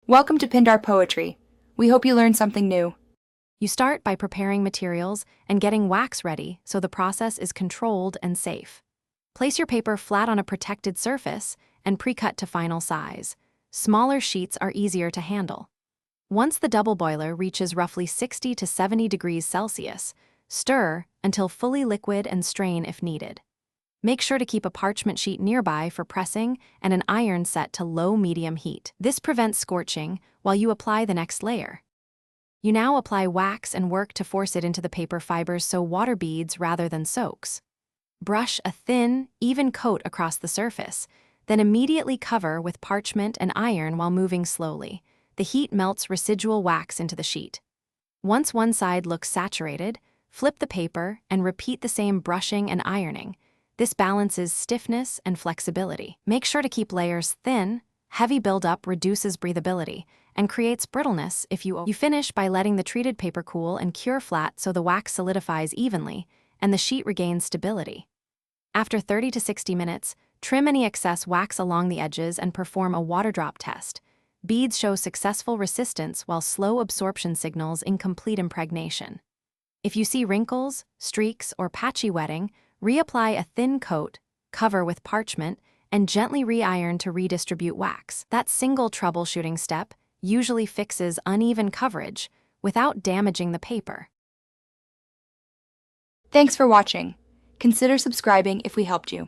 Welcome to Pindar Poetry. We hope you learned something new. You start by preparing materials and getting wax ready so the process is controlled and safe. Place your paper flat on a protected surface and pre-cut to final size. Smaller sheets are easier to handle. Once the double boiler reaches roughly 60 to 70 degrees Celsius, stir until fully liquid and strain if needed. Make sure to keep a parchment sheet nearby for pressing and an iron set to low-medium heat. This prevents scorching while you apply the next layer. You now apply wax and work to force it into the paper fibers so water beads rather than soaks. Brush a thin, even coat across the surface, then immediately cover with parchment and iron while moving slowly. The heat melts residual wax into the sheet. Once one side looks saturated, flip the paper and repeat the same brushing and ironing. This balances stiffness and flexibility. Make sure to keep layers thin. Heavy buildup reduces breathability and creates brittleness if you finish by letting the treated paper cool and cure flat so the wax solidifies evenly and the sheet regains stability. After 30 to 60 minutes, trim any excess wax along the edges and perform a water drop test. Beads show successful resistance while slow absorption signals incomplete impregnation. If you see wrinkles, streaks, or patchy wetting, reapply a thin coat, cover with parchment, and gently re-iron to redistribute wax. That single troubleshooting step usually fixes uneven coverage without damaging the paper. Thanks for watching. Consider subscribing if we helped you.